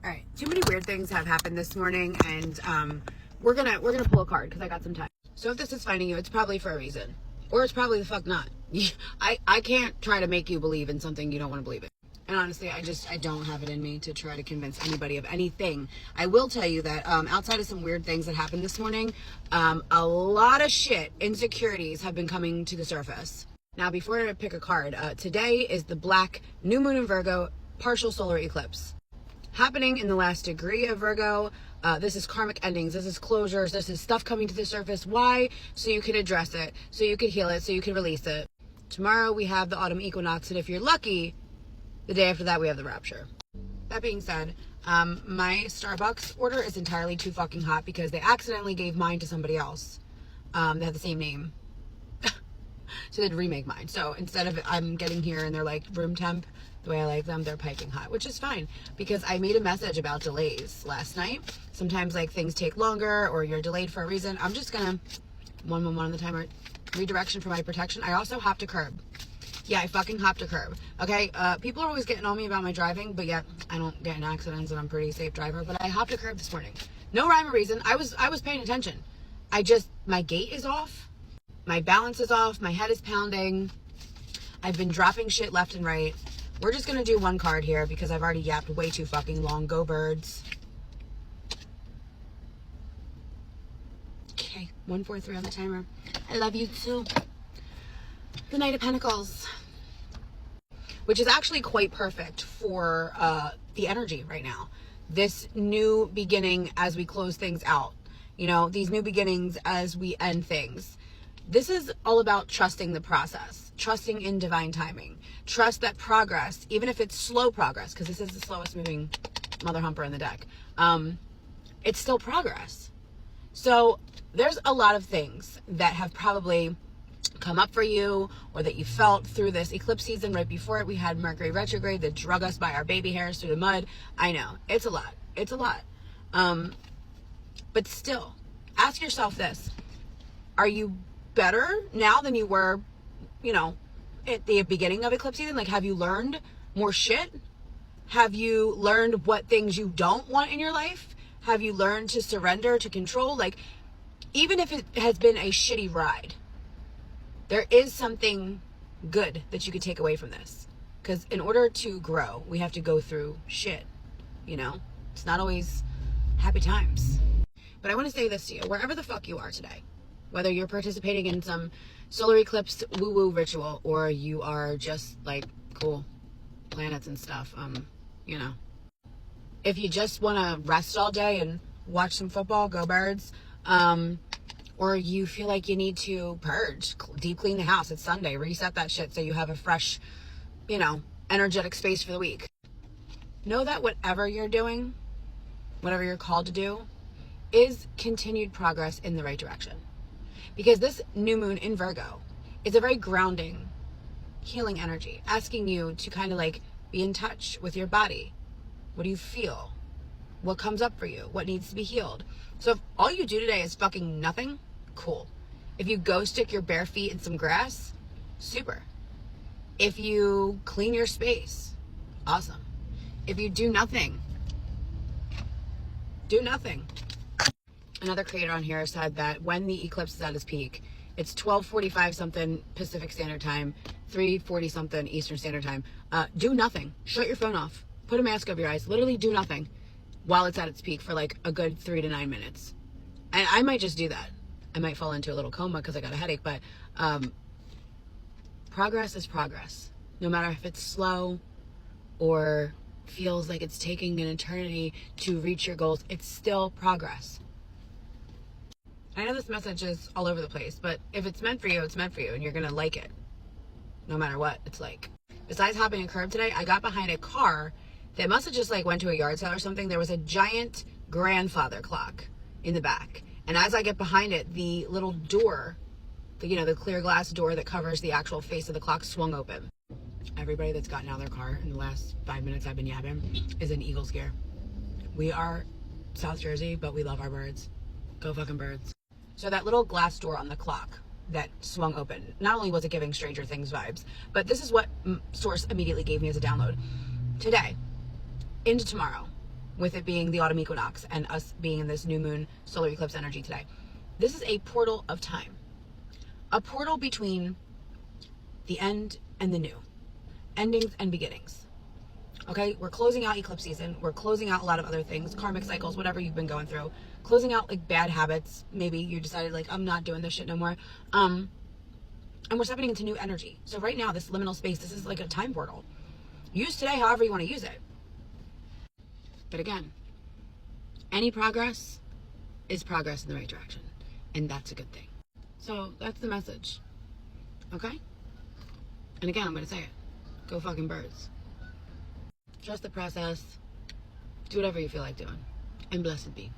All right, too many weird things have happened this morning, and we're gonna pull a card because I got some time. So if this is finding you, it's probably for a reason, or it's probably the fuck not. I can't try to make you believe in something you don't want to believe in. And honestly, I don't have it in me to try to convince anybody of anything. I will tell you that outside of some weird things that happened this morning, a lot of shit, insecurities have been coming to the surface. Now, before I pick a card, today is the Black New Moon in Virgo partial solar eclipse. Happening in the last degree of Virgo. This is karmic endings. This is closures. This is stuff coming to the surface. Why? So you can address it. So you can heal it. So you can release it. Tomorrow we have the autumn equinox. And if you're lucky, the day after that we have the rapture. That being said, my Starbucks order is entirely too fucking hot because they accidentally gave mine to somebody else. They have the same name. So they'd remake mine. So instead of I'm getting here and they're like room temp, the way I like them, they're piping hot, which is fine because I made a message about delays last night. Sometimes like things take longer or you're delayed for a reason. I'm just gonna 111 on the timer. Redirection for my protection. I also hopped a curb. Yeah, I fucking hopped a curb. Okay, people are always getting on me about my driving, but yet I don't get in accidents and I'm a pretty safe driver. But I hopped a curb this morning. No rhyme or reason. I was paying attention. My gait is off. My balance is off. My head is pounding. I've been dropping shit left and right. We're just going to do one card here because I've already yapped way too fucking long. Go birds. Okay, 143 on the timer. I love you too. The Knight of Pentacles. Which is actually quite perfect for the energy right now. This new beginning as we close things out. You know, these new beginnings as we end things. This is all about trusting the process, trusting in divine timing, trust that progress, even if it's slow progress, because this is the slowest moving mother humper in the deck, it's still progress. So there's a lot of things that have probably come up for you or that you felt through this eclipse season. Right before it, we had Mercury retrograde that drug us by our baby hairs through the mud. I know, it's a lot. It's a lot. But still, ask yourself this. Are you better now than you were, you know, at the beginning of eclipse season? Like, have you learned more shit? Have you learned what things you don't want in your life? Have you learned to surrender, to control? Like, even if it has been a shitty ride, there is something good that you could take away from this. Because in order to grow, we have to go through shit, you know? It's not always happy times. But I want to say this to you, wherever the fuck you are today, whether you're participating in some solar eclipse woo-woo ritual or you are just like cool planets and stuff, you know, if you just want to rest all day and watch some football, go birds, or you feel like you need to purge, deep clean the house, it's Sunday, reset that shit so you have a fresh, you know, energetic space for the week. Know that whatever you're doing, whatever you're called to do, is continued progress in the right direction. Because this new moon in Virgo is a very grounding, healing energy, asking you to kind of like be in touch with your body. What do you feel? What comes up for you? What needs to be healed? So if all you do today is fucking nothing, cool. If you go stick your bare feet in some grass, super. If you clean your space, awesome. If you do nothing, do nothing. Another creator on here said that when the eclipse is at its peak, it's 12:45 something Pacific Standard Time, 3:40 something Eastern Standard Time. Do nothing. Shut your phone off. Put a mask over your eyes. Literally do nothing while it's at its peak for like a good 3 to 9 minutes. And I might just do that. I might fall into a little coma because I got a headache, but progress is progress. No matter if it's slow or feels like it's taking an eternity to reach your goals, it's still progress. I know this message is all over the place, but if it's meant for you, it's meant for you, and you're going to like it, no matter what it's like. Besides hopping a curb today, I got behind a car that must have just like went to a yard sale or something. There was a giant grandfather clock in the back. And as I get behind it, the little door, the clear glass door that covers the actual face of the clock swung open. Everybody that's gotten out of their car in the last 5 minutes I've been yapping is in Eagles gear. We are South Jersey, but we love our birds. Go fucking birds. So that little glass door on the clock that swung open, not only was it giving Stranger Things vibes, but this is what Source immediately gave me as a download. Today, into tomorrow, with it being the autumn equinox and us being in this new moon solar eclipse energy today. This is a portal of time, a portal between the end and the new, endings and beginnings. Okay, we're closing out eclipse season. We're closing out a lot of other things, karmic cycles, whatever you've been going through, closing out like bad habits. Maybe you decided like, I'm not doing this shit no more. And we're stepping into new energy. So right now, this liminal space, this is like a time portal. Use today however you want to use it. But again, any progress is progress in the right direction. And that's a good thing. So that's the message. Okay? And again, I'm going to say it. Go fucking birds. Trust the process. Do whatever you feel like doing. And blessed be.